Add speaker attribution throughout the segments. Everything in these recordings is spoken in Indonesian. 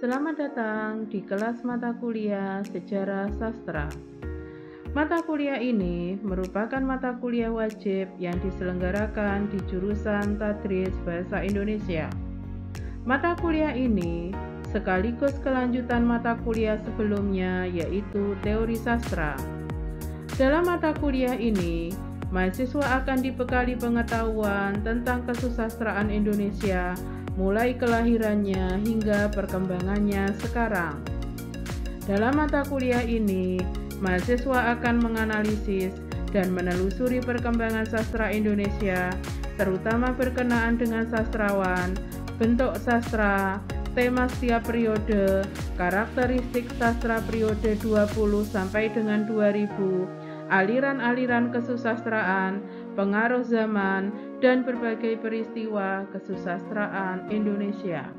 Speaker 1: Selamat datang di kelas mata kuliah Sejarah Sastra. Mata kuliah ini merupakan mata kuliah wajib yang diselenggarakan di jurusan Tadris Bahasa Indonesia. Mata kuliah ini sekaligus kelanjutan mata kuliah sebelumnya, yaitu Teori Sastra. Dalam mata kuliah ini, mahasiswa akan dibekali pengetahuan tentang kesusastraan Indonesia, mulai kelahirannya hingga perkembangannya sekarang. Dalam mata kuliah ini, mahasiswa akan menganalisis dan menelusuri perkembangan sastra Indonesia, terutama berkenaan dengan sastrawan, bentuk sastra, tema setiap periode, karakteristik sastra periode 20 sampai dengan 2000, aliran-aliran kesusastraan, pengaruh zaman, dan berbagai peristiwa kesusastraan Indonesia.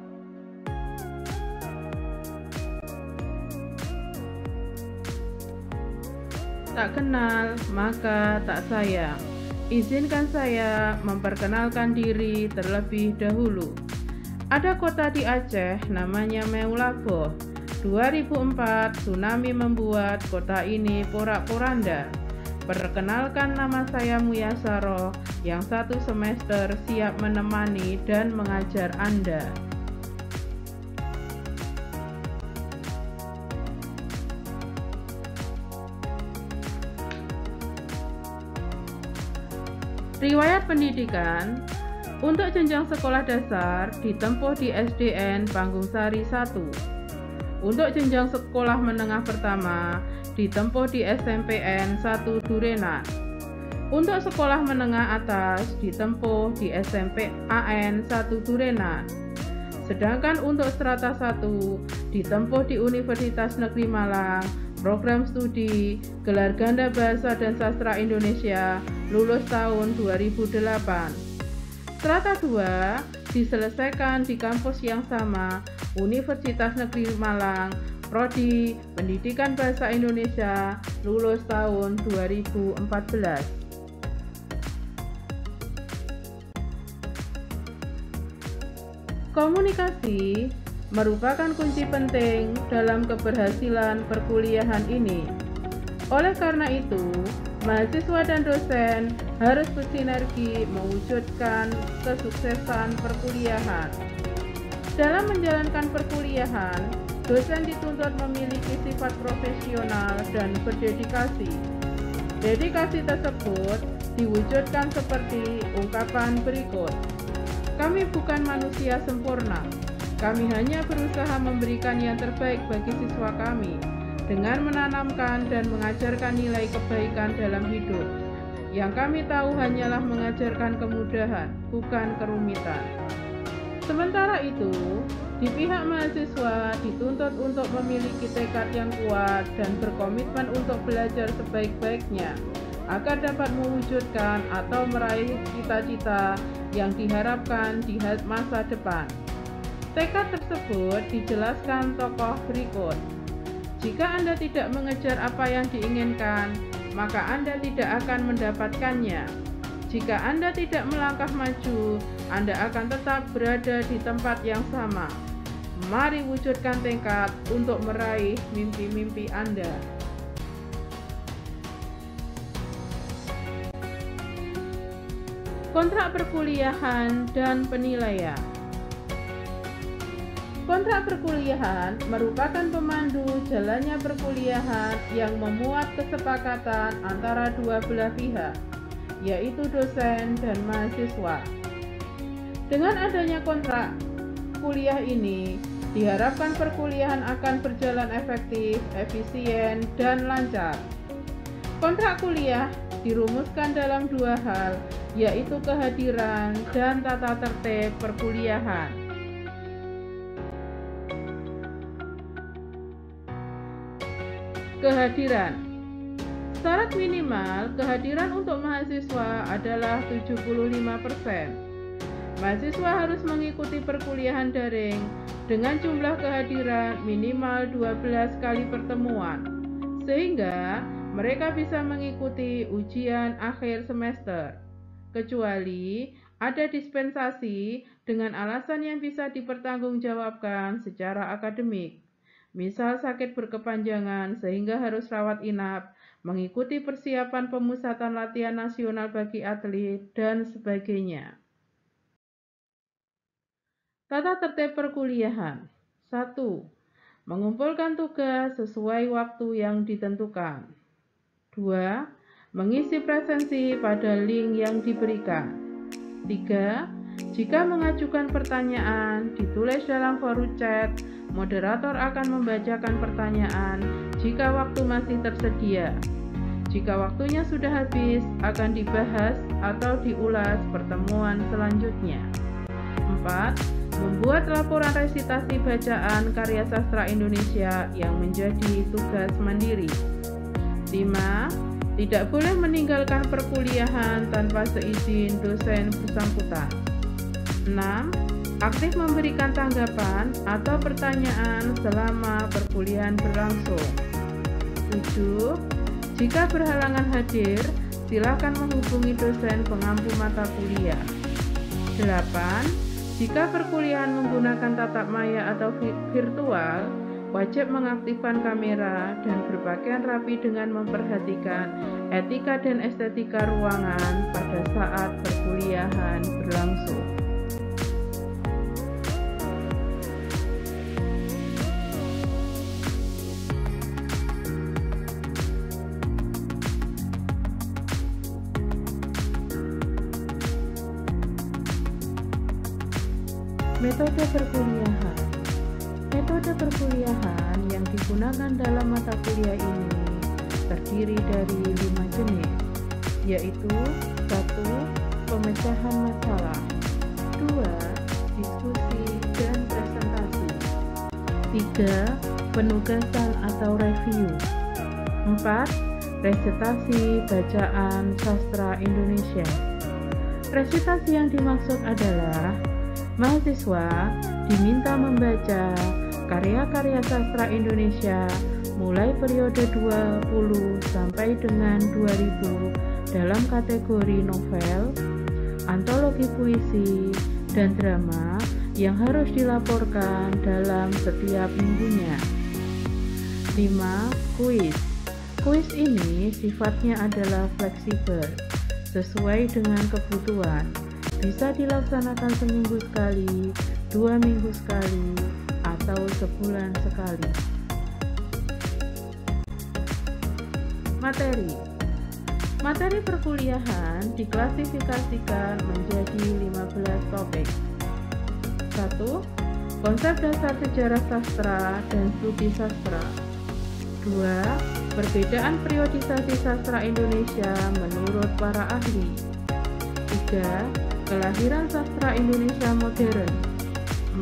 Speaker 1: Tak kenal, maka tak sayang. Izinkan saya memperkenalkan diri terlebih dahulu. Ada kota di Aceh namanya Meulaboh. 2004 tsunami membuat kota ini porak-poranda. Perkenalkan, nama saya Muyasaro yang 1 semester siap menemani dan mengajar Anda. Riwayat pendidikan. Untuk jenjang sekolah dasar ditempuh di SDN Pangungsari 1. Untuk jenjang sekolah menengah pertama ditempuh di SMPN 1 Durenan. Untuk sekolah menengah atas ditempuh di SMP AN 1 Durenan. Sedangkan untuk strata 1 ditempuh di Universitas Negeri Malang, program studi gelar ganda bahasa dan sastra Indonesia, lulus tahun 2008. Strata 2 diselesaikan di kampus yang sama, Universitas Negeri Malang, Prodi Pendidikan Bahasa Indonesia, lulus tahun 2014. Komunikasi merupakan kunci penting dalam keberhasilan perkuliahan ini. Oleh karena itu, mahasiswa dan dosen harus bersinergi mewujudkan kesuksesan perkuliahan. Dalam menjalankan perkuliahan, dosen dituntut memiliki sifat profesional dan berdedikasi. Dedikasi tersebut diwujudkan seperti ungkapan berikut. Kami bukan manusia sempurna. Kami hanya berusaha memberikan yang terbaik bagi siswa kami dengan menanamkan dan mengajarkan nilai kebaikan dalam hidup. Yang kami tahu hanyalah mengajarkan kemudahan, bukan kerumitan. Sementara itu, di pihak mahasiswa dituntut untuk memiliki tekad yang kuat dan berkomitmen untuk belajar sebaik-baiknya agar dapat mewujudkan atau meraih cita-cita yang diharapkan di masa depan. Tekad tersebut dijelaskan tokoh berikut. Jika Anda tidak mengejar apa yang diinginkan, maka Anda tidak akan mendapatkannya. Jika Anda tidak melangkah maju, Anda akan tetap berada di tempat yang sama. Mari wujudkan tekad untuk meraih mimpi-mimpi Anda. Kontrak perkuliahan dan penilaian. Kontrak perkuliahan merupakan pemandu jalannya perkuliahan yang memuat kesepakatan antara dua belah pihak, yaitu dosen dan mahasiswa. Dengan adanya kontrak kuliah ini, diharapkan perkuliahan akan berjalan efektif, efisien, dan lancar. Kontrak kuliah dirumuskan dalam 2 hal, yaitu kehadiran dan tata tertib perkuliahan. Kehadiran. Syarat minimal kehadiran untuk mahasiswa adalah 75%. Mahasiswa harus mengikuti perkuliahan daring dengan jumlah kehadiran minimal 12 kali pertemuan, sehingga mereka bisa mengikuti ujian akhir semester. Kecuali ada dispensasi dengan alasan yang bisa dipertanggungjawabkan secara akademik. Misal sakit berkepanjangan sehingga harus rawat inap, mengikuti persiapan pemusatan latihan nasional bagi atlet, dan sebagainya. Tata tertib perkuliahan. 1. Mengumpulkan tugas sesuai waktu yang ditentukan. 2. Mengisi presensi pada link yang diberikan. 3. Jika mengajukan pertanyaan, ditulis dalam forum chat. Moderator akan membacakan pertanyaan jika waktu masih tersedia. Jika waktunya sudah habis, akan dibahas atau diulas pertemuan selanjutnya. 4. Membuat laporan resitasi bacaan karya sastra Indonesia yang menjadi tugas mandiri. 5. Tidak boleh meninggalkan perkuliahan tanpa seizin dosen bersangkutan. 6. Aktif memberikan tanggapan atau pertanyaan selama perkuliahan berlangsung. 7. Jika berhalangan hadir, silakan menghubungi dosen pengampu mata kuliah. 8. Jika perkuliahan menggunakan tatap maya atau virtual, wajib mengaktifkan kamera dan berpakaian rapi dengan memperhatikan etika dan estetika ruangan pada saat perkuliahan berlangsung. Metode perkuliahan. Metode perkuliahan yang digunakan dalam mata kuliah ini terdiri dari 5 jenis, yaitu 1. Pemecahan masalah, 2. Diskusi dan presentasi, 3. Penugasan atau review, 4. Resitasi bacaan sastra Indonesia. Resitasi yang dimaksud adalah mahasiswa diminta membaca karya-karya sastra Indonesia mulai periode 20 sampai dengan 2000 dalam kategori novel, antologi puisi, dan drama yang harus dilaporkan dalam setiap minggunya. 5. Kuis. Kuis ini sifatnya adalah fleksibel, sesuai dengan kebutuhan. Bisa dilaksanakan seminggu sekali, 2 minggu sekali, atau sebulan sekali. Materi. Materi perkuliahan diklasifikasikan menjadi 15 topik. 1. Konsep dasar sejarah sastra dan studi sastra. 2. Perbedaan periodisasi sastra Indonesia menurut para ahli. 3. Kelahiran sastra Indonesia modern.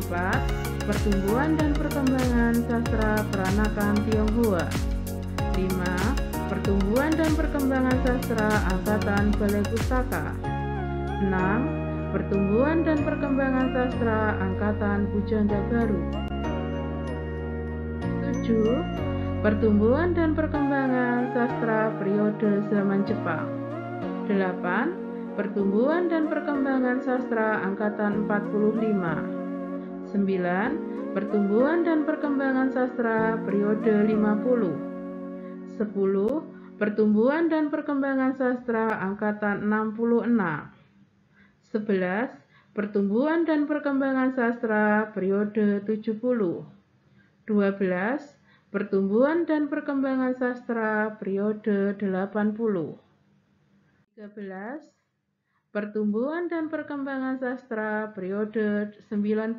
Speaker 1: 4. Pertumbuhan dan perkembangan sastra peranakan Tionghoa. 5. Pertumbuhan dan perkembangan sastra angkatan Balai Pustaka. 6. Pertumbuhan dan perkembangan sastra angkatan Pujangga Baru. 7. Pertumbuhan dan perkembangan sastra periode zaman Jepang. 8. Pertumbuhan dan perkembangan sastra angkatan 45. 9. Pertumbuhan dan perkembangan sastra periode 50. 10. Pertumbuhan dan perkembangan sastra angkatan 66. 11. Pertumbuhan dan perkembangan sastra periode 70. 12. Pertumbuhan dan perkembangan sastra periode 80. 13. Pertumbuhan dan perkembangan sastra periode 90.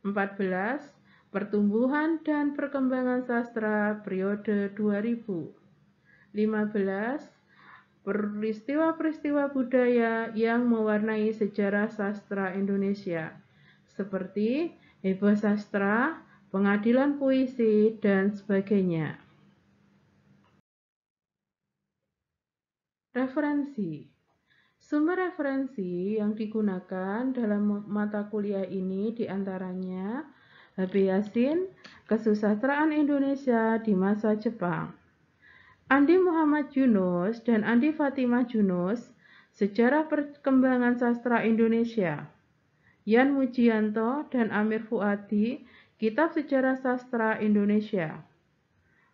Speaker 1: 14. Pertumbuhan dan perkembangan sastra periode 2000. 15. Peristiwa-peristiwa budaya yang mewarnai sejarah sastra Indonesia, seperti heboh sastra, pengadilan puisi, dan sebagainya. Referensi. Sumber referensi yang digunakan dalam mata kuliah ini diantaranya H.B. Yasin, Kesusastraan Indonesia di Masa Jepang, Andi Muhammad Yunus dan Andi Fatimah Yunus, Sejarah Perkembangan Sastra Indonesia, Yan Mujianto dan Amir Fuadi, Kitab Sejarah Sastra Indonesia.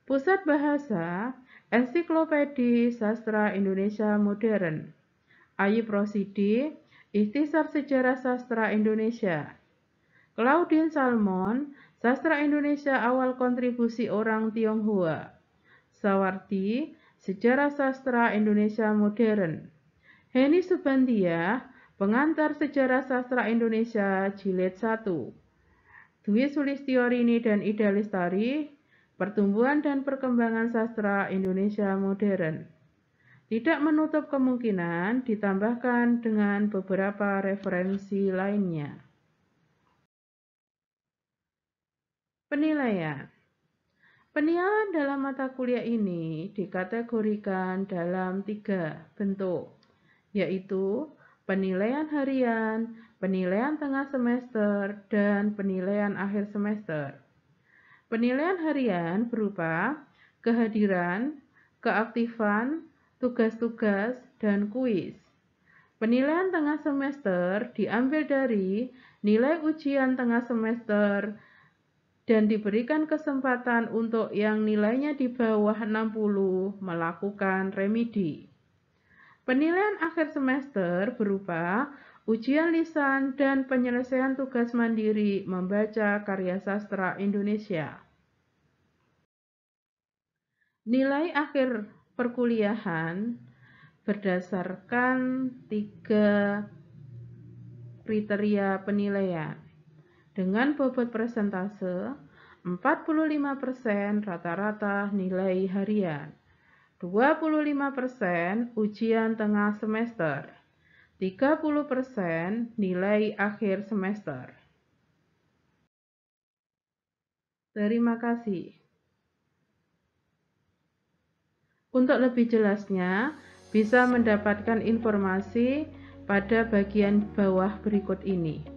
Speaker 1: Pusat Bahasa, Ensiklopedi Sastra Indonesia Modern. Ayub Rosidi, Ikhtisar Sejarah Sastra Indonesia. Claudine Salmon, Sastra Indonesia Awal Kontribusi Orang Tionghoa. Sawardi, Sejarah Sastra Indonesia Modern. Heni Subandia, Pengantar Sejarah Sastra Indonesia Jilid 1. Dwi Sulistiorini dan Ida Lestari, Pertumbuhan dan Perkembangan Sastra Indonesia Modern. Tidak menutup kemungkinan ditambahkan dengan beberapa referensi lainnya. Penilaian. Penilaian dalam mata kuliah ini dikategorikan dalam 3 bentuk, yaitu penilaian harian, penilaian tengah semester, dan penilaian akhir semester. Penilaian harian berupa kehadiran, keaktifan, tugas-tugas, dan kuis. Penilaian tengah semester diambil dari nilai ujian tengah semester dan diberikan kesempatan untuk yang nilainya di bawah 60 melakukan remedi. Penilaian akhir semester berupa ujian lisan dan penyelesaian tugas mandiri membaca karya sastra Indonesia. Nilai akhir perkuliahan berdasarkan 3 kriteria penilaian. Dengan bobot persentase 45% rata-rata nilai harian, 25% ujian tengah semester, 30% nilai akhir semester. Terima kasih. Untuk lebih jelasnya, bisa mendapatkan informasi pada bagian bawah berikut ini.